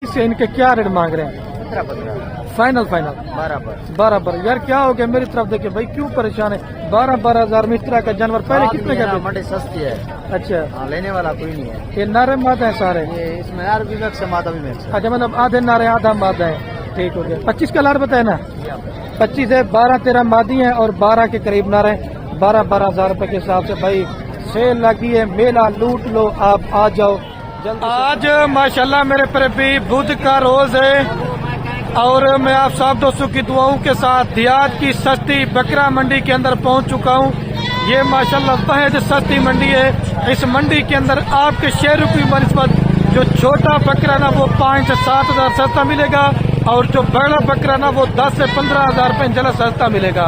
से इनके क्या रेट मांग रहे हैं? 15 फाइनल फाइनल 12 पर। यार क्या हो गया मेरी तरफ देखिए भाई, क्यों परेशान है? 12 हजार में इस तरह का जानवर पहले कितने का? मंडी सस्ती है। अच्छा, लेने वाला कोई नहीं है। ये नारे मादा है सारे? ये इसमें यार भी मिक्स है, मादा भी मिक्स है। अच्छा, मतलब आधे नारे आधा मादा है। ठीक हो गया। 25 का लाड़ बताया ना? 25 है, 12-13 मादी है और 12 के करीब नारे। 12 हजार रुपए के हिसाब से भाई सेल लगी है। मेला लूट लो, आप आ जाओ जल्दी। आज माशाल्लाह मेरे पर भी बुध का रोज है और मैं आप सब दोस्तों की दुआओं के साथ दियाद की सस्ती बकरा मंडी के अंदर पहुंच चुका हूं। ये माशाल्लाह बेहद सस्ती मंडी है। इस मंडी के अंदर आपके शहरों की बनिस्बत जो छोटा बकरा ना वो 5 से 7 हजार सस्ता मिलेगा और जो बड़ा बकरा ना वो 10 से 15 हजार रुपए जला सस्ता मिलेगा।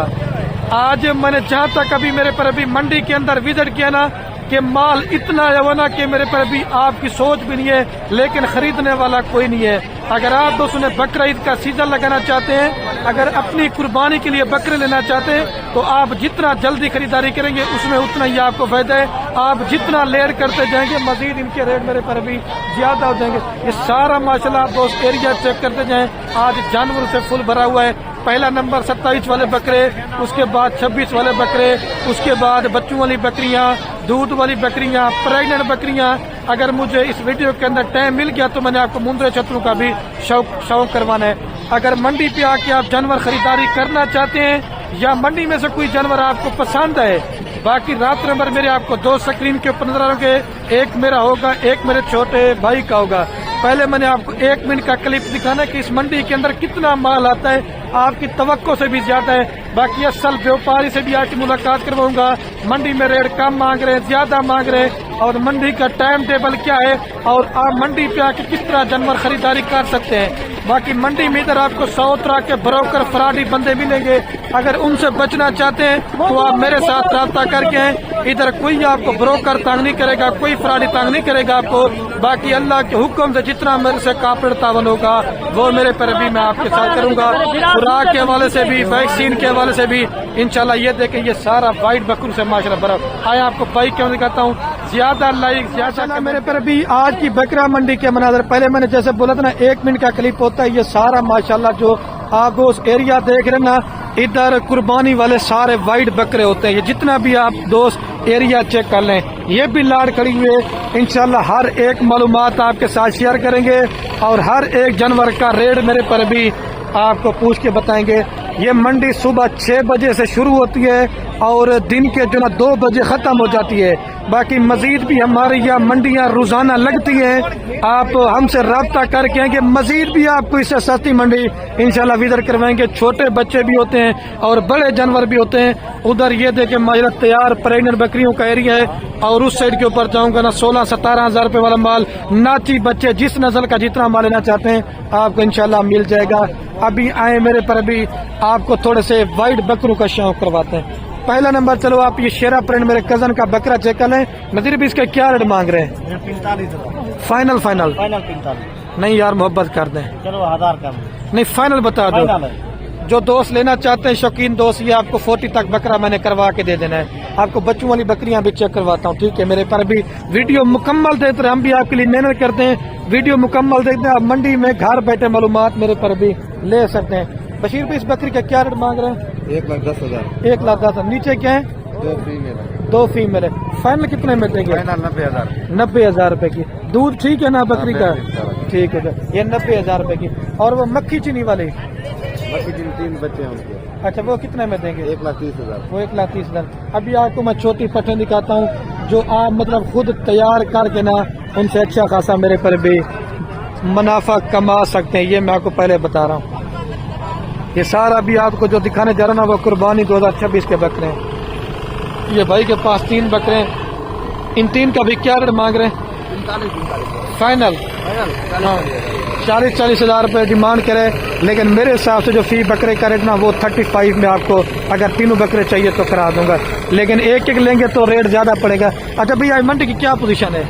आज मैंने जहाँ तक अभी मेरे पर अभी मंडी के अंदर विजिट किया ना कि माल इतना है ना कि मेरे पर अभी आपकी सोच भी नहीं है, लेकिन खरीदने वाला कोई नहीं है। अगर आप दोस्तों ने बकरा ईद का सीजन लगाना चाहते हैं, अगर अपनी कुर्बानी के लिए बकरे लेना चाहते हैं तो आप जितना जल्दी खरीदारी करेंगे उसमें उतना ही आपको फायदा है। आप जितना लेट करते जाएंगे मजीद इनके रेट मेरे पर अभी ज्यादा हो जाएंगे। ये सारा माशाल्लाह दोस्त एरिया चेक करते जाएं, आज जानवरों से फुल भरा हुआ है। पहला नंबर 27 वाले बकरे, उसके बाद 26 वाले बकरे, उसके बाद बच्चों वाली बकरियां, दूध वाली बकरियां, प्रेग्नेंट बकरियां। अगर मुझे इस वीडियो के अंदर टाइम मिल गया तो मैंने आपको मुंद्रे छतरों का भी शौक करवाना है। अगर मंडी पे आके आप जानवर खरीदारी करना चाहते हैं या मंडी में से कोई जानवर आपको पसंद है, बाकी रात नंबर मेरे आपको 2 स्क्रीन के ऊपर नजर आएंगे। एक मेरा होगा, एक मेरे छोटे भाई का होगा। पहले मैंने आपको 1 मिनट का क्लिप दिखाना कि इस मंडी के अंदर कितना माल आता है, आपकी तवक्को से भी ज्यादा है। बाकी असल व्यापारी से भी आके मुलाकात करवाऊंगा। मंडी में रेट कम मांग रहे हैं, ज्यादा मांग रहे हैं और मंडी का टाइम टेबल क्या है और आप मंडी पे आके किस तरह जानवर खरीदारी कर सकते हैं। बाकी मंडी में इधर आपको 100 तरह के ब्रोकर फ्रॉडी बंदे मिलेंगे। अगर उनसे बचना चाहते हैं तो आप मेरे साथ राब्ता करके, इधर कोई आपको ब्रोकर तंग नहीं करेगा, कोई फ्रॉडी तंग नहीं करेगा आपको। बाकी अल्लाह के हुक्म से जितना मेरे से कापड़ तावन होगा वो मेरे पर भी मैं आपके साथ करूंगा। खुराक के हवाले से भी, वैक्सीन के हवाले से भी इंशाल्लाह। ये देखें, ये सारा वाइट बकरू से माशाल्लाह भरा। आया आपको बाइक क्यों दिखाता हूँ, ज्यादा लाइक ज्यादा मेरे पर भी आज की बकरा मंडी के मनाजर। पहले मैंने जैसे बोला था ना 1 मिनट का क्लिप होता है। ये सारा माशाल्लाह जो आप उस एरिया देख रहे ना, इधर कुर्बानी वाले सारे वाइट बकरे होते हैं। ये जितना भी आप दोस्त एरिया चेक कर लें, ये भी लाड़ खड़ी हुए। इंशाल्लाह हर एक मालूमात आपके साथ शेयर करेंगे और हर एक जानवर का रेट मेरे पर भी आपको पूछ के बताएंगे। ये मंडी सुबह 6 बजे से शुरू होती है और दिन के जो ना 2 बजे खत्म हो जाती है। बाकी मजीद भी हमारी यहाँ मंडियाँ रोजाना लगती हैं। आप हमसे रब्ता करके आएंगे, मजीद भी आपको इससे सस्ती मंडी इंशाल्लाह विजिट करवाएंगे। छोटे बच्चे भी होते हैं और बड़े जानवर भी होते हैं। उधर ये देखे माशाल्लाह तैयार प्रेग्नेंट बकरियों का एरिया है और उस साइड के ऊपर जाऊंगा ना 16-17 हजार रुपए वाला माल, नाची बच्चे जिस नस्ल का जितना माल लेना चाहते हैं आपको इंशाल्लाह मिल जाएगा। अभी आए मेरे पर भी आपको थोड़े से वाइट बकरों का शौक करवाते हैं। पहला नंबर चलो आप ये शेरा प्रिंट मेरे कजन का बकरा चेक कर लें। नजीर भी इसका क्या रेट मांग रहे हैं? 45 फाइनल 45 नहीं यार, मोहब्बत कर दें। चलो 1000 कम नहीं, फाइनल बता दो। जो दोस्त लेना चाहते हैं, शौकीन दोस्त, ये आपको 40 तक बकरा मैंने करवा के दे देना है। आपको बच्चों वाली बकरियां भी चेक करवाता हूँ, ठीक है? मेरे पर भी वीडियो मुकम्मल देते रहे, हम भी आपके लिए मेहनत करते हैं, वीडियो मुकम्मल देखते हैं। आप मंडी में घर बैठे मालूमात मेरे पर भी ले सकते हैं। बशीर भी इस बकरी का क्या रेट मांग रहे हैं? 1,10,000। 1,10,000। नीचे क्या है? 2 फीमेल है। फाइनल कितने में देंगे? 90,000। 90,000 रुपए की। दूध ठीक है ना बकरी का? ठीक है, ये 90,000 रुपए की। और वो मक्खी चीनी वाली? 3 बच्चे हैं उनके। अच्छा, वो कितने में देंगे? 1,30,000। वो 1,30,000। अभी आपको मैं छोटी पट्टे दिखाता हूँ जो आप मतलब खुद तैयार करके ना उनसे अच्छा खासा मेरे पर भी मुनाफा कमा सकते हैं। ये मैं आपको पहले बता रहा हूँ। ये सारा भी आपको जो दिखाने जा रहा ना वो कुर्बानी 2026 के बकरे हैं। ये भाई के पास 3 बकरे हैं। इन 3 का भी क्या रेट मांग रहे हैं? 45 फाइनल 40-40 हजार रुपए डिमांड करे, लेकिन मेरे हिसाब से जो फी बकरे का रेट ना वो 35 में आपको अगर तीनों बकरे चाहिए तो करा दूंगा, लेकिन एक एक लेंगे तो रेट ज्यादा पड़ेगा। अच्छा भैया, मंडी की क्या पोजीशन है?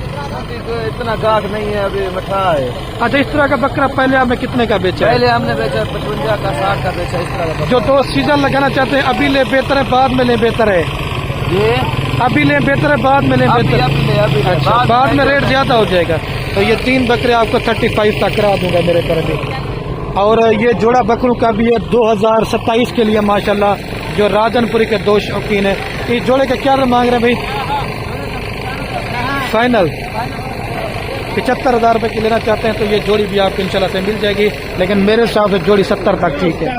इतना गाहक नहीं है, अभी मिठा है। अच्छा, इस तरह का बकरा पहले आपने कितने का बेचा? पहले हमने बेचा 55 का, 60 का बेचा। इस तरह का जो दोस्त सीजन लगाना चाहते हैं, अभी ले बेहतर है बाद में ले बेहतर है? ये अभी ले बेहतर है बाद में ले बेहतर है? अभी अच्छा, बाद में रेट ज्यादा हो जाएगा। तो ये 3 बकरे आपको 35 तक करा दूंगा मेरे पर भी। और ये जोड़ा बकरों का भी है 2027 के लिए माशाल्लाह, जो राजनपुरी के 2 शौकीन है। इस जोड़े का क्या मांग रहे हैं भाई? फाइनल 75,000 रुपये की लेना चाहते हैं तो ये जोड़ी भी आपको इंशाल्लाह से मिल जाएगी, लेकिन मेरे हिसाब से जोड़ी 70 तक ठीक है,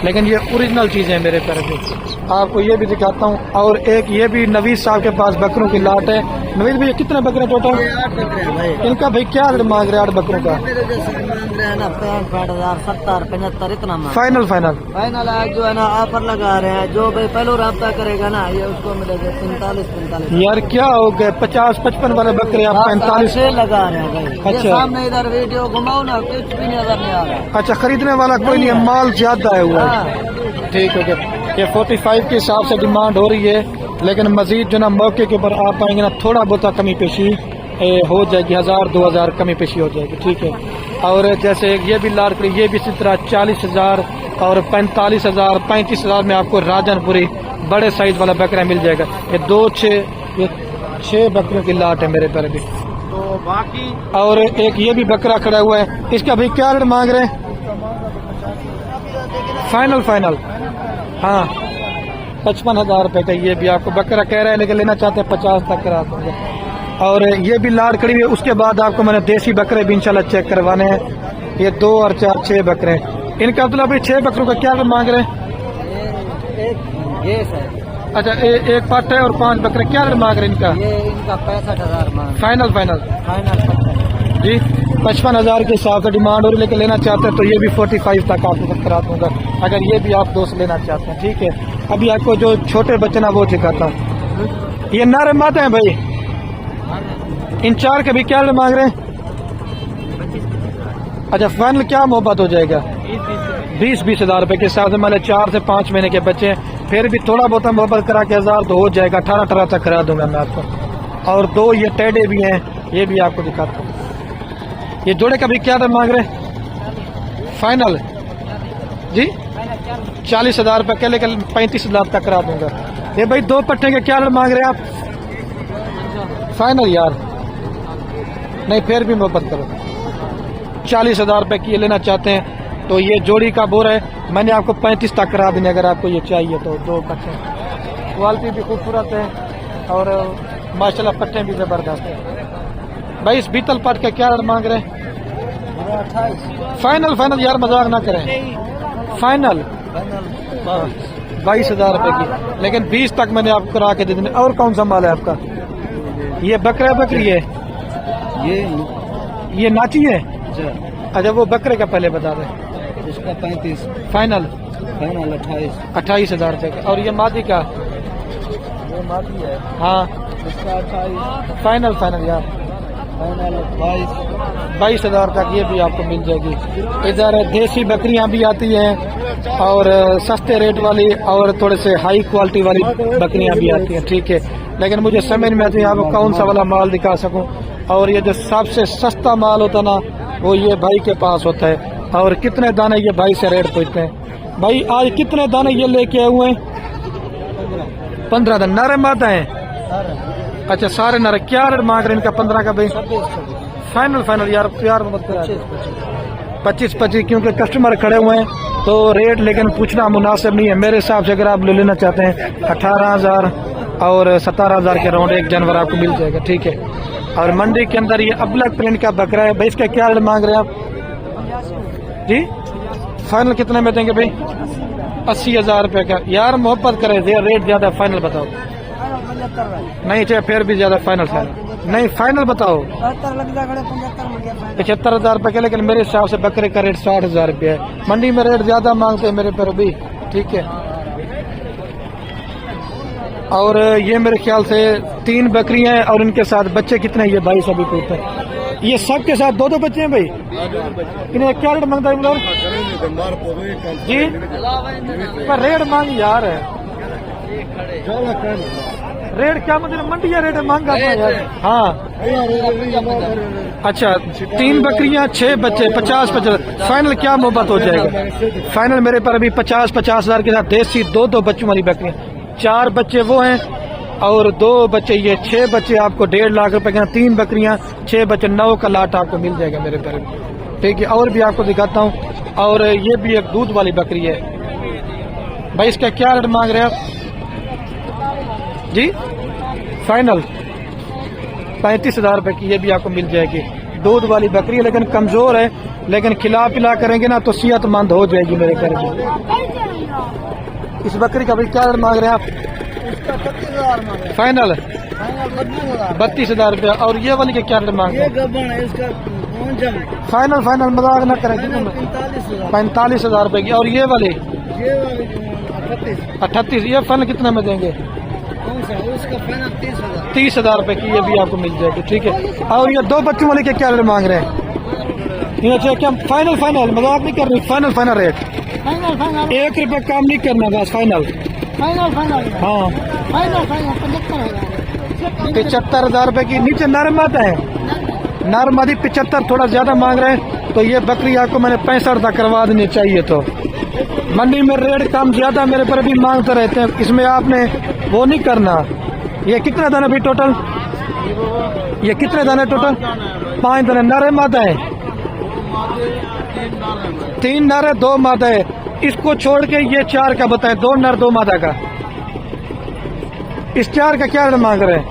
लेकिन ये ओरिजिनल चीज़ें हैं मेरे तरफ से। आपको ये भी दिखाता हूँ। और एक ये भी नवीद साहब के पास बकरों की लाट है। नवीद भैया कितने बकरे टोटल? 8 बकरे हैं भाई। इनका भाई क्या मांग रहे हैं 8 बकरों का? मेरे जैसे मांग रहे हैं ना 65,000, 70, 75 इतना मांग। फाइनल फाइनल आज जो है ना ऑफर लगा रहे हैं, जो भाई पहले रब्ता करेगा ना ये उसको मिलेगा 45 यार क्या हो गए? 50-55 वाले बकरे आप 45 से लगा रहे हैं भाई। अच्छा। ये सामने इधर वीडियो घुमाओ ना, कुछ भी नजर नहीं आ रहा। अच्छा, खरीदने वाला कोई नहीं है, माल ज्यादा है हुआ। हाँ। ठीक हो गया। ये 45 के हिसाब से डिमांड हो रही है, लेकिन मजीद जो ना मौके के ऊपर आप आएंगे ना थोड़ा बहुत कमी पेशी हो जाएगी, 1000-2000 कमी पेशी हो जाएगी। ठीक है। और जैसे ये भी लाड़कड़ी, ये भी इसी तरह 40,000 और 45,000, 35,000 में आपको राजनपुरी बड़े साइज वाला बकरा मिल जाएगा। ये 6 बकरों की लाट है मेरे पर भी। तो बाकी और एक ये भी बकरा खड़ा हुआ है, इसका भी क्या रेट मांग रहे हैं? फाइनल हाँ 55,000 रुपये का ये भी आपको बकरा कह रहा है, लेकिन लेना चाहते हैं 50 तक करा दूंगा। और ये भी लाड़ खड़ी हुई है। उसके बाद आपको मैंने देसी बकरे भी इंशाल्लाह चेक करवाने हैं। ये 2 और 4 6 बकरे हैं। इनका मतलब 6 बकरों का क्या मांग रहे हैं? एक अच्छा, एक पट है और 5 बकरे, क्या मांग रहे हैं इनका? ये इनका 65,000 मांग। फाइनल जी 55,000 के हिसाब से डिमांड हो रही है, लेकिन लेना चाहते हैं तो ये भी 45 तक आपको करा दूंगा, अगर ये भी आप दोस्त लेना चाहते हैं। ठीक है। अभी आपको जो छोटे बच्चे ना वो दिखाता हूँ। ये नर माते हैं भाई, इन 4 के भी क्या मांग रहे हैं? अच्छा, फाइनल क्या मोहब्बत हो जाएगा? 20,000 रुपए के हिसाब से, मतलब 4 से 5 महीने के बच्चे हैं, फिर भी थोड़ा बहुत मोहब्बत करा के 1000 तो हो जाएगा। 18 तक करा दूंगा मैं आपको। और 2 ये टेढ़े भी हैं, ये भी आपको दिखाता हूँ। ये जोड़े का भी क्या मांग रहे हैं? फाइनल जी 40,000 रुपये के, लेकिन 35,000 तक करा दूंगा। ये भाई 2 पट्टे के क्या मांग रहे हैं आप? फाइनल यार नहीं, फिर भी मोहब्बत करो। 40,000 रुपये की ये लेना चाहते हैं तो ये जोड़ी का बोर है, मैंने आपको 35 तक करा देने, अगर आपको ये चाहिए तो। 2 पट्टे, क्वालिटी भी खूबसूरत है और माशाल्लाह पट्टे भी जबरदस्त है। भाई इस बीतल पट का क्या मांग रहे हैं? फाइनल यार, मजाक ना करें। फाइनल 22,000 रुपए की, लेकिन 20 तक मैंने आपको करा के दे देने। और कौन सा माल है आपका? ये बकरा बकरी है, ये नाची है। अच्छा, वो बकरे का पहले बता दें। इसका 35 फाइनल 28,000 रुपए का। और ये मादी का? ये माफी है। हाँ इसका 28 फाइनल यार, फाइनल 22,000 तक ये भी आपको मिल जाएगी। इधर देसी बकरियां भी आती हैं और सस्ते रेट वाली और थोड़े से हाई क्वालिटी वाली बकरियां भी आती हैं। ठीक है, लेकिन मुझे समझ में आती है आपको कौन सा वाला माल दिखा सकूं। और ये जो सबसे सस्ता माल होता ना, वो ये भाई के पास होता है। और कितने दाने ये भाई से रेट पूछते हैं। भाई आज कितने दाने ये लेके आए हुए हैं? 15 दाने। नर मादा है? अच्छा, सारे नर। क्या रेट मांग रहे हैं इनका? 15 का भाई। फाइनल यार, प्यार मत करा। 25, क्योंकि कस्टमर खड़े हुए हैं तो रेट लेकिन पूछना मुनासिब नहीं है मेरे हिसाब से। अगर आप ले लेना चाहते हैं 18,000 और 17,000 के राउंड एक जानवर आपको मिल जाएगा। ठीक है। और मंडी के अंदर ये अबलग प्रिंट का बकरा है भाई, इसका क्या रेट मांग रहे हैं आप जी? फाइनल कितने में देंगे भाई? 80,000 रुपये का। यार मोहब्बत करे, रेट ज्यादा, फाइनल बताओ। नहीं चाहिए, फिर भी ज्यादा। फाइनल नहीं, फाइनल बताओ। 75,000 रुपये के, लेकिन मेरे हिसाब से बकरे का रेट 60,000 रुपये है। मंडी में रेट ज्यादा मांगते हैं मेरे पर भी। ठीक है। और ये मेरे ख्याल से 3 बकरियां हैं और इनके साथ बच्चे कितने हैं ये भाई सभी पूछते हैं। ये सब के साथ 2-2 बच्चे हैं भाई। इन्हें क्या रेट मांगता है जी? पर रेट मांग यार है, रेट क्या मतलब मंडी या रेट मांगा यार? हाँ अच्छा, 3 बकरियां 6 बच्चे 50 फाइनल क्या मोहब्बत हो जाएगा? फाइनल मेरे पर अभी 50,000 के साथ देसी 2-2 बच्चों वाली बकरियां। 4 बच्चे वो हैं और 2 बच्चे, ये 6 बच्चे आपको 1.5 लाख रुपए के, 3 बकरियां 6 बच्चे, 9 का लाट आपको मिल जाएगा मेरे पर। ठीक है, और भी आपको दिखाता हूँ। और ये भी एक दूध वाली बकरी है भाई, इसका क्या रेट मांग रहे हैं आप जी? फाइनल 35,000 रुपए की, ये भी आपको मिल जाएगी। दूध वाली बकरी है लेकिन कमजोर है, लेकिन खिला पिला करेंगे ना तो सेहतमंद हो जाएगी मेरे घर में। इस बकरी का भाई क्या रेट मांग रहे हैं आप? फाइनल 32,000 रुपया। और ये वाली के क्या रेट मांग रहे हैं? फाइनल मजाक ना करें, 45,000 रुपए की। और ये वाली 38, ये फाइनल कितना में देंगे? 30,000 रुपए की, ये भी आपको मिल जाएगी। ठीक है, और ये 2 बच्चों वाले के क्या रेट मांग रहे हैं? ये अच्छा क्या फाइनल मजाक नहीं कर रही, फाइनल रेट 1 रुपये कम नहीं करना, बस फाइनल। हाँ 75,000 रुपए की। नीचे नर मादा है, नर मादी 75, थोड़ा ज्यादा मांग रहे हैं। तो ये बकरी आपको मैंने 65 तक करवा देनी चाहिए। तो मंडी में रेट कम ज्यादा मेरे पर भी मांगते रहते हैं, इसमें आपने वो नहीं करना। ये कितने दाने भी टोटल? ये कितने दाने टोटल? 5 दाने। नर मादा है? 3 नर है, 2 मादा है। इसको छोड़ के ये 4 का बताए, 2 नर 2 मादा का। इस 4 का क्या रेट मांग रहे हैं?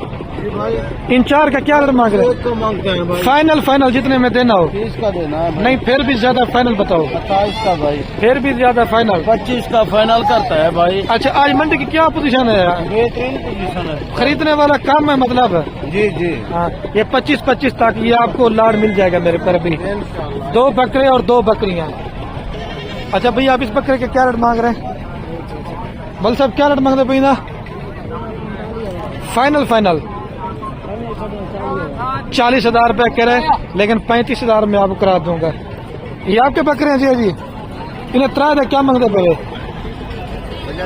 इन 4 का क्या रेट मांग रहे हैं? तो मांगते हैं भाई। फाइनल जितने में देना हो। 30 का देना है भाई। नहीं फिर भी ज्यादा फाइनल बताओ। 27 का भाई। फिर भी ज्यादा फाइनल। 25 का फाइनल करता है भाई। अच्छा, आज मंडी की क्या पोजीशन है? बेहतरीन पोजीशन है, खरीदने वाला काम है मतलब। जी। हाँ, ये 25 तक ये आपको लाड मिल जाएगा मेरे पर भी। 2 बकरे और 2 बकरियां। अच्छा भैया, आप इस बकरे के क्या रेट मांग रहे हैं? बोल साहब क्या रेट मांग रहे भैया? फाइनल 40,000 रुपया कह रहे, लेकिन 35,000 में आपको करा दूंगा। ये आपके बकरे हैं जी? इन्हें 3 क्या मांगते पहले?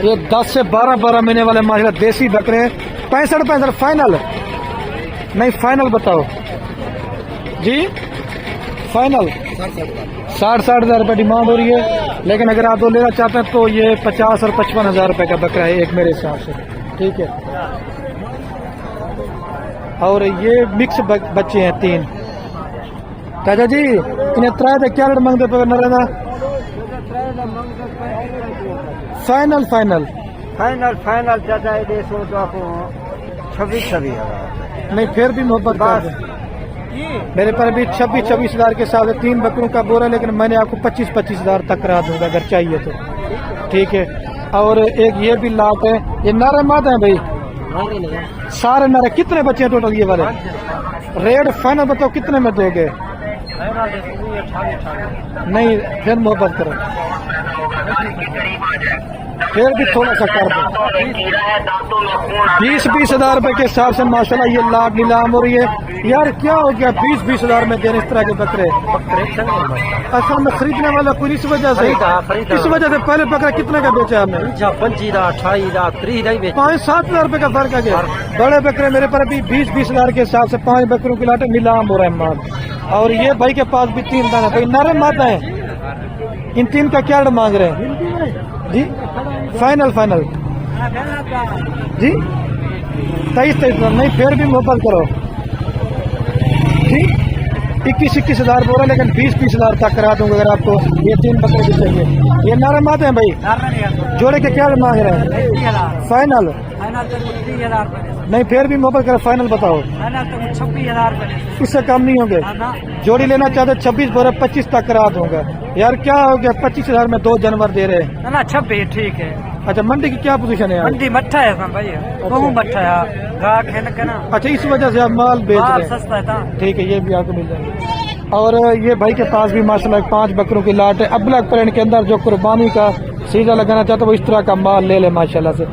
ये 10 से 12 महीने वाले माशाल्लाह देसी बकरे हैं। 65 फाइनल? नहीं फाइनल बताओ जी। फाइनल 60,000 रुपये डिमांड हो रही है, लेकिन अगर आप 2 लेना चाहते हैं तो ये 50 और 55,000 रुपये का बकरा है एक मेरे हिसाब से। ठीक है, और ये मिक्स बच्चे हैं 3। चाचा जी इन्हें 3 क्या रेट मांगते पे नरेंद्र? फाइनल चाचा ये सो तो आपको 26,000। नहीं फिर भी मोहब्बत कर दो। मेरे पर भी 26,000 के साथ 3 बकरों का बोरा, लेकिन मैंने आपको 25,000 तक करा दूंगा अगर चाहिए तो। ठीक है, और एक ये भी लाट है। ये नारे माद है भाई? सारे नारे। कितने बच्चे हैं टोटल ये वाले? रेट फाइनल बताओ कितने में दोगे? नहीं फिर मोहब्बत करो, फिर भी थोड़ा सा कर दो। 20,000 रुपए के हिसाब से माशाल्लाह ये लाट नीलाम हो रही है। यार क्या हो गया 20,000 में देने इस तरह के बकरे? असल में खरीदने वाला कोई इस वजह से पहले बकरा कितने का बेचा हमने? 5-7,000 रुपए का फर्क आ गया। बड़े बकरे मेरे पर अभी 20,000 के हिसाब से 5 बकरों की लाटे नीलाम हो रहा है माल। और ये भाई के पास भी 3 दाने भाई नरम माता है। इन 3 का क्या मांग रहे हैं जी? फाइनल जी 23,000। नहीं फिर भी मोहब्बत करो जी। 21,000 बोल रहा, लेकिन 20,000 तक करा दूंगा अगर आपको ये 3 बकरे भी चाहिए। ये नरम आते हैं भाई? जोड़े के क्या मांग रहे हैं? फाइनल नहीं फिर भी मोहब्बत करो, फाइनल बताओ। 26,000। इससे कम नहीं होंगे? जोड़ी लेना चाहते 26 बोरा 25 तक करा दूंगा। यार क्या हो गया 25,000 में 2 जानवर दे रहे हैं ना? 26 ठीक है। अच्छा मंडी की क्या पोजीशन है? मंडी मट्ठा है भैया, बहुत मट्ठा है, गाहक है ना। अच्छा इस वजह से आप माल बेच रहे हैं? सस्ता है। ठीक है, ये भी आपको मिल जाएगा। और ये भाई के पास भी माशाल्लाह 5 बकरों की लाट है। अबलग प्लेन के अंदर जो कुर्बानी का सीधा लगाना चाहता है वो इस तरह का माल ले ले माशाल्लाह से।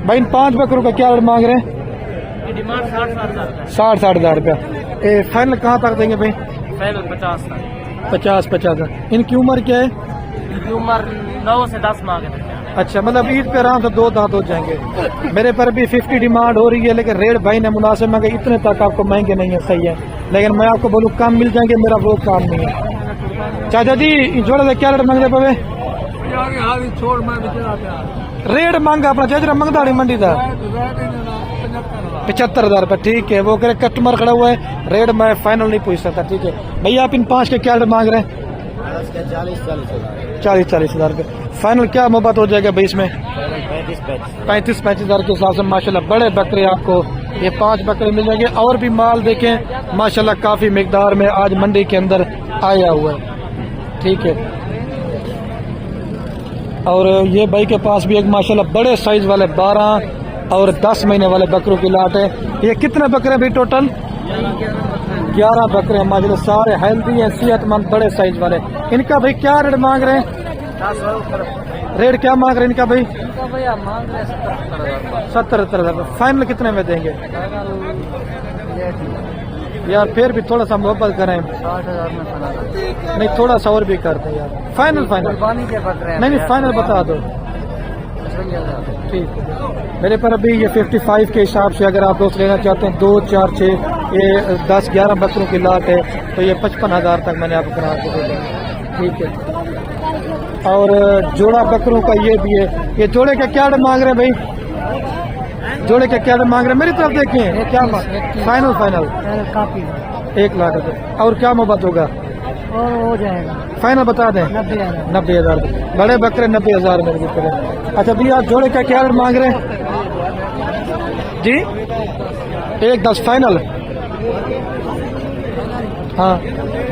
भाई इन 5 बकरों का क्या मांग रहे हैं? 60,000 रुपया। फाइनल कहाँ तक देंगे भाई? फाइनल 50,000। इनकी उम्र क्या है? उम्र 9 से 10 मांग है। अच्छा मतलब ईद पे आराम से 2 दांत हो जाएंगे। मेरे पर भी 50 डिमांड हो रही है, लेकिन रेट भाई ने मुनासिब मांगे। इतने तक आपको महंगे नहीं है, सही है, लेकिन मैं आपको बोलूँ कम मिल जाएंगे, मेरा वो काम नहीं है। चाचा जी जोड़े से क्या रेट मांग रहे पे? रेट मांगा अपना चाचा मंगदाड़ी मंडी का 75,000 रुपये, ठीक है। वो करे कस्टमर खड़ा हुआ है, रेट मैं फाइनल नहीं पूछ सकता, ठीक है भैया। आप इन 5 के क्या रेट मांग रहे हैं? 40,000 रुपये फाइनल। क्या मोहब्बत हो जाएगा भाई इसमें? 35,000 के हिसाब से माशाल्लाह बड़े बकरे आपको ये 5 बकरे मिल जाएंगे। और भी माल देखें माशाल्लाह काफी मिकदार में आज मंडी के अंदर आया हुआ है, ठीक है। और ये भाई के पास भी एक माशाल्लाह बड़े साइज वाले 12 और 10 महीने वाले बकरों की लाट है। ये कितने बकरे भाई टोटल? 11 बकरे हैं माशाल्लाह, सारे हेल्दी हैं, सेहतमंद, बड़े साइज वाले। इनका भाई क्या रेट मांग रहे हैं? रेट क्या मांग रहे हैं इनका भाई? 70,000 फाइनल कितने में देंगे यार? फिर भी थोड़ा सा मोहब्बत करें। 60,000 में नहीं थोड़ा सा और भी कर दे यार। फाइनल नहीं फाइनल बता दो, ठीक है। मेरे पर अभी ये 55 के हिसाब से अगर आप दोस्त लेना चाहते हैं 2, 4, 6, ये 10, 11 बकरों की लाट है तो ये 55,000 तक मैंने आपको बना के दे दिया, ठीक है। और जोड़ा बकरों का ये भी है। ये जोड़े का क्या मांग रहे हैं भाई? जोड़े का क्या मांग रहे हैं? मेरी तरफ देखें क्या फाइनल काफी 1 लाख रुपये। और क्या मोहब्बत होगा? और हो जाएगा फाइनल बता दें 90,000। बड़े बकरे 90,000 मेरे को करे। अच्छा भैया जोड़े का क्या मांग रहे हैं जी? 1,10 फाइनल। हाँ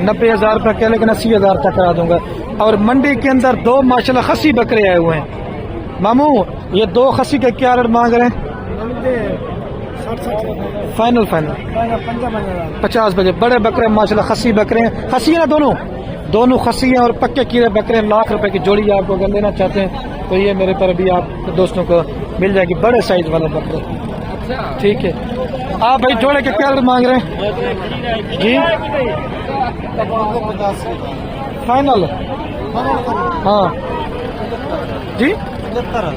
90,000 रुपये कह, लेकिन 80,000 तक करा दूंगा। और मंडी के अंदर 2 माशाल्लाह खसी बकरे आए हुए हैं मामू। ये 2 खसी के क्या रेट मांग रहे हैं? फाइनल 50 बजे। बड़े बकरे माशाल्लाह खसी बकरे हैं, खसी है दोनों खसी हैं और पक्के कीड़े बकरे। लाख रुपए की जोड़ी आपको अगर लेना चाहते हैं तो ये मेरे पर भी आप दोस्तों को मिल जाएगी, बड़े साइज वाले बकरे, ठीक है। आप भाई जोड़े के क्या रेट मांग रहे हैं जी? फाइनल हाँ जी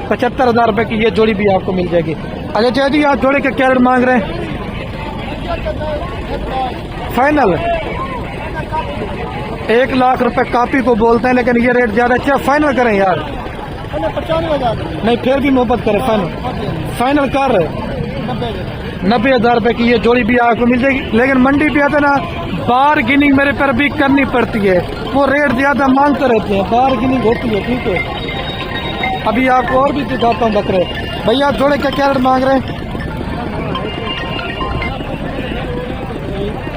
75,000 रुपए की ये जोड़ी भी आपको मिल जाएगी। अच्छा चाचा जी आप जोड़े के क्या रेट मांग रहे हैं? फाइनल 1 लाख रुपए कापी को बोलते हैं, लेकिन ये रेट ज्यादा। क्या फाइनल करें यार? 95,000 नहीं फिर भी मोहब्बत करें। फाइनल कर रहे 90,000 रुपए की ये जोड़ी भी आपको मिल जाएगी। लेकिन मंडी पे आते ना बारगेनिंग मेरे पर भी करनी पड़ती है, वो रेट ज्यादा मांगते रहते हैं, बारगेनिंग होती है, ठीक है। अभी आपको और भी दिखाता हूँ बकरे। भैया जोड़े का क्या रेट मांग रहे हैं?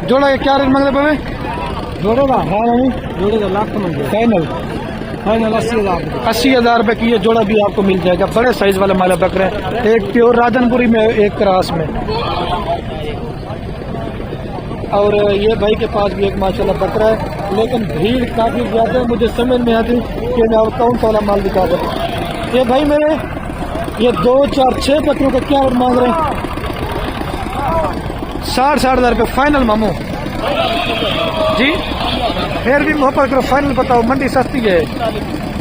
जोड़े का क्या रेट मांग रहे भाई? जोड़े का है नहीं, जोड़े का लाख तो मंगे। फाइनल 80,000 रुपए की ये जोड़ा भी आपको मिल जाएगा। बड़े साइज वाले माला बकरे, एक प्योर राजनपुरी में, एक क्रास में। और ये भाई के पास भी एक माशाल्लाह बकरा है, लेकिन भीड़ काफी ज्यादा है, मुझे समझ में आती कि मैं कौन सा वाला माल दिखा दूं। ये भाई मेरे ये 2, 4, 6 बकरों का क्या मांग रहे हैं? 60,000 रुपये फाइनल मामू जी। फिर भी मोहब्बत करो, फाइनल बताओ, मंडी सस्ती है।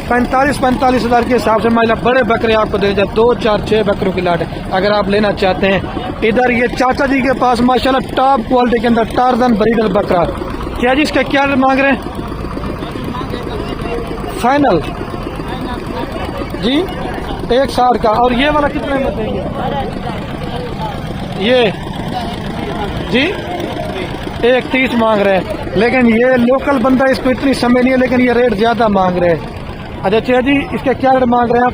45,000 के हिसाब से माइला बड़े बकरे आपको दे जाए। 2, 4, 6 बकरों की लाट अगर आप लेना चाहते हैं। इधर ये चाचा जी के पास माशाल्लाह टॉप क्वालिटी के अंदर टार्जन ब्रीडर बकरा। क्या जी इसका क्या मांग रहे हैं? फाइनल जी 1,60 का। और ये वाला कितने में देंगे? ये जी 1,30 मांग रहे हैं, लेकिन ये लोकल बंदा, इसको इतनी समझ नहीं है, लेकिन ये रेट ज्यादा मांग रहे हैं। अच्छा चाचा जी इसका क्या रेट मांग रहे हैं आप?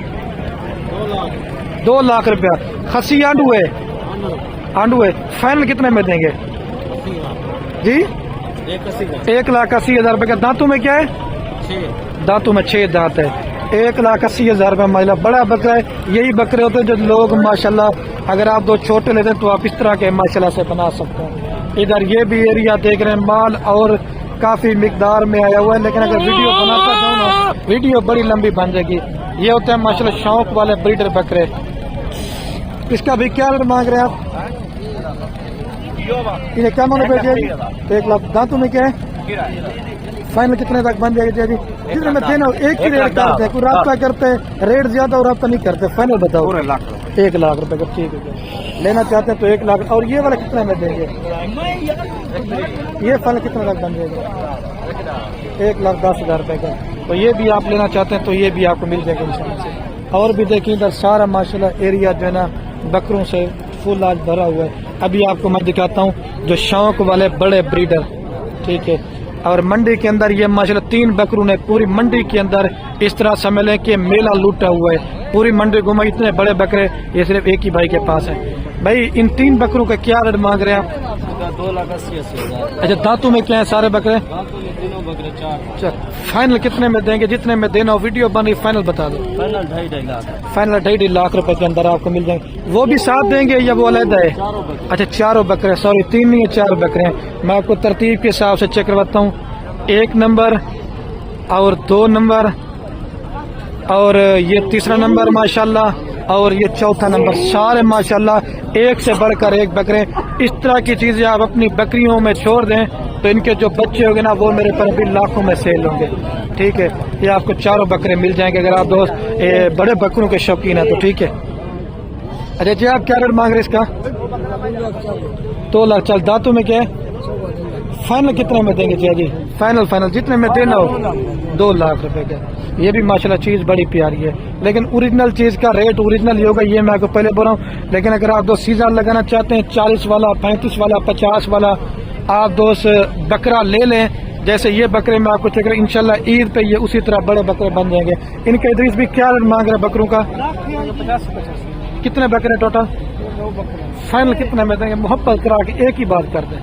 2 लाख रुपया। खसी आंडू है, फाइनल कितने में देंगे जी? 1,80,000 रुपये का। दांतों में क्या है? दांतों में 6 दांत है। 1,80,000 रुपये महिला, बड़ा बकरा है। यही बकरे होते हैं जो लोग माशाल्लाह अगर आप 2 छोटे लेते हैं तो आप इस तरह के माशाल्लाह से बना सकते हैं। इधर ये भी एरिया देख रहे हैं, माल और काफी मिकदार में आया हुआ है, लेकिन अगर वीडियो बनाता जाऊँ ना वीडियो बड़ी लंबी बन जाएगी। ये होते हैं माशाल्लाह शौक वाले ब्रीडर बकरे। इसका भी क्या रेट मांग रहे हैं आप? इन्हें क्या मांगे बेटे जी? 1 लाख। दांतों में क्या है? फाइनल कितने तक बन जाएगी जी? जितने में देना एक ही रेट करते हैं, कोई रास्ता करते हैं रेट ज्यादा और रास्ता नहीं करते। फाइनल बताओ। 1 लाख रुपए का, ठीक है। लेना चाहते हैं तो 1 लाख। और ये वाला कितने में देंगे? ये फाइनल कितने तक बन जाएगा? 1,10,000 रुपए का। तो ये भी आप लेना चाहते हैं तो ये भी आपको मिल जाएगा इंशाल्लाह से। और भी देखिए इधर सारा माशाल्लाह एरिया जो है ना बकरों से फुल आज भरा हुआ है। अभी आपको मैं दिखाता हूँ जो शौक वाले बड़े ब्रीडर, ठीक है। और मंडी के अंदर ये माशाल्लाह 3 बकरों ने पूरी मंडी के अंदर इस तरह समझ लें कि मेला लूटा हुआ है। पूरी मंडी घुमा, इतने बड़े बकरे ये सिर्फ एक ही भाई के पास है। भाई इन 3 बकरों का क्या रेट मांग रहे हैं आप? 2,80,000। अच्छा, दांतों में क्या है सारे बकरे? तीनों बकरे 4। अच्छा, फाइनल कितने में देंगे? जितने में देना हो वीडियो बनी फाइनल बता दो। फाइनल 2.5 लाख। फाइनल 2.5 लाख रुपए के अंदर आपको मिल जाएंगे। वो भी साथ देंगे या वो अलग है? चारों बकरे। अच्छा, चारों बकरे, सॉरी 3 नहीं है 4 बकरे हैं। मैं आपको तरतीब के हिसाब से चेक करवाता हूँ। 1 नंबर और 2 नंबर और ये 3रा नंबर माशाल्लाह और ये 4था नंबर, सारे माशाल्लाह एक से बढ़कर एक बकरे। इस तरह की चीजें आप अपनी बकरियों में छोड़ दें तो इनके जो बच्चे होंगे ना वो मेरे पर भी लाखों में सेल होंगे, ठीक है। ये आपको चारों बकरे मिल जाएंगे अगर आप दोस्त बड़े बकरों के शौकीन है तो, ठीक है। अच्छा जी, आप क्या रेट मांग रहे इसका? 2 लाख। चल, दांतों में क्या है? फाइनल कितने में देंगे जी? फाइनल जितने में देना हो 2 लाख रुपए का। ये भी माशाल्लाह चीज बड़ी प्यारी है, लेकिन ओरिजिनल चीज का रेट ओरिजिनल ही होगा, ये मैं आपको पहले बोल रहा हूँ। लेकिन अगर आप दोस्त सीजन लगाना चाहते हैं 40 वाला, 35 वाला, 50 वाला, आप दोस्त बकरा ले लें। जैसे ये बकरे में आपको चेक इंशाल्लाह ईद पे ये उसी तरह बड़े बकरे बन जाएंगे। इनके इधर भी क्या रेट मांग रहे बकरों का? 50। कितने बकरे टोटल? फाइनल कितने में देंगे? मोहब्बत करा के एक ही बात कर दें,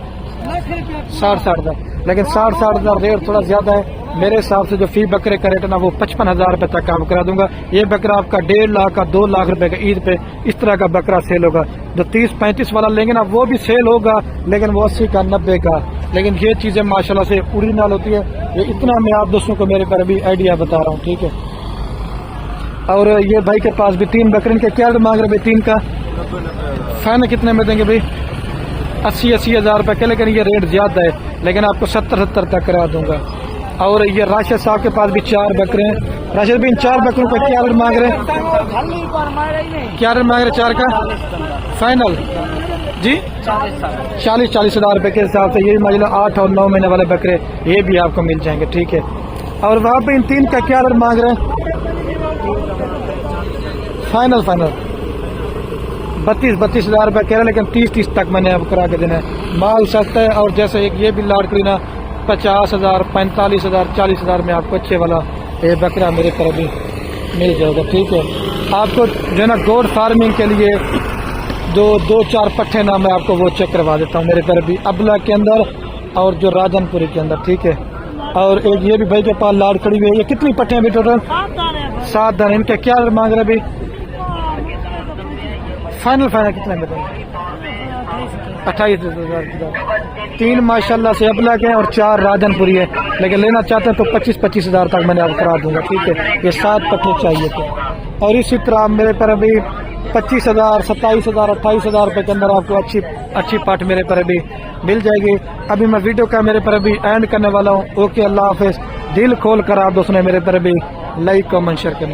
60 हज़ार। लेकिन 60 हज़ार रेट थोड़ा ज्यादा है मेरे हिसाब से। जो फी बकरे का रेट है ना वो 55,000 रुपए तक काम करा दूंगा। ये बकरा आपका 1.5 लाख का 2 लाख रुपए का ईद पे इस तरह का बकरा सेल होगा। जो 30-35 वाला लेंगे ना वो भी सेल होगा, लेकिन वो 80 का 90 का। लेकिन ये चीजें माशाल्लाह से ओरिजिनल होती है। ये इतना मैं आप दोस्तों को मेरे पर भी आइडिया बता रहा हूँ, ठीक है। और ये भाई के पास भी 3 बकरे, के क्या मांग रहे भाई 3 का? फाइनल कितने में देंगे भाई? 80 हज़ार रुपए के। लेकिन ये रेट ज्यादा है, लेकिन आपको 70 तक करा दूंगा। और ये राशिद साहब के पास भी 4 बकरे हैं। राशिद भी इन 4 बकरों का क्या रेट मांग रहे हैं? क्या रेट मांग रहे 4 का? फाइनल जी 40 हज़ार रुपए के हिसाब से ये मतलब 8 और 9 महीने वाले बकरे ये भी आपको मिल जाएंगे, ठीक है। और वहाँ पे इन 3 का क्या रेट मांग रहे हैं? फाइनल 32 हज़ार रुपए कह रहे हैं, लेकिन 30 तक मैंने अब करा के देना है। माल सस्ता है। और जैसे एक ये भी लाड करीना 50 हज़ार, 45 हज़ार, 40 हज़ार में आपको अच्छे वाला ये बकरा मेरे तरफ भी मिल जाएगा, ठीक है। आपको जो है ना गोड फार्मिंग के लिए जो 2-4 पट्टे ना मैं आपको वो चेक करवा देता हूँ मेरे तरफ भी, अबला के अंदर और जो राजनपुरी के अंदर, ठीक है। और एक ये भी भाई के पास लाड खड़ी हुई है। ये कितनी पट्टे हैं अभी टोटल? 7 दाने। इनके क्या मांग रहे अभी? फाइनल कितने में देंगे? 28 हज़ार। 3 माशाल्लाह से अबला के हैं और 4 राजनपुरी है। लेकिन लेना चाहते हैं तो 25 हज़ार तक मैंने आपको करा दूंगा, ठीक है। ये 7 पट्टे चाहिए थे। और इसी तरह मेरे पर अभी 25 हज़ार, 27 हज़ार, 28 हज़ार रुपए के अंदर आपको अच्छी पाट मेरे पर अभी मिल जाएगी। अभी मैं वीडियो का मेरे पर अभी एंड करने वाला हूँ। ओके, अल्लाह हाफिज। दिल खोल कर आप दोस्तों ने मेरे पर अभी लाइक कमेंट शेयर करें।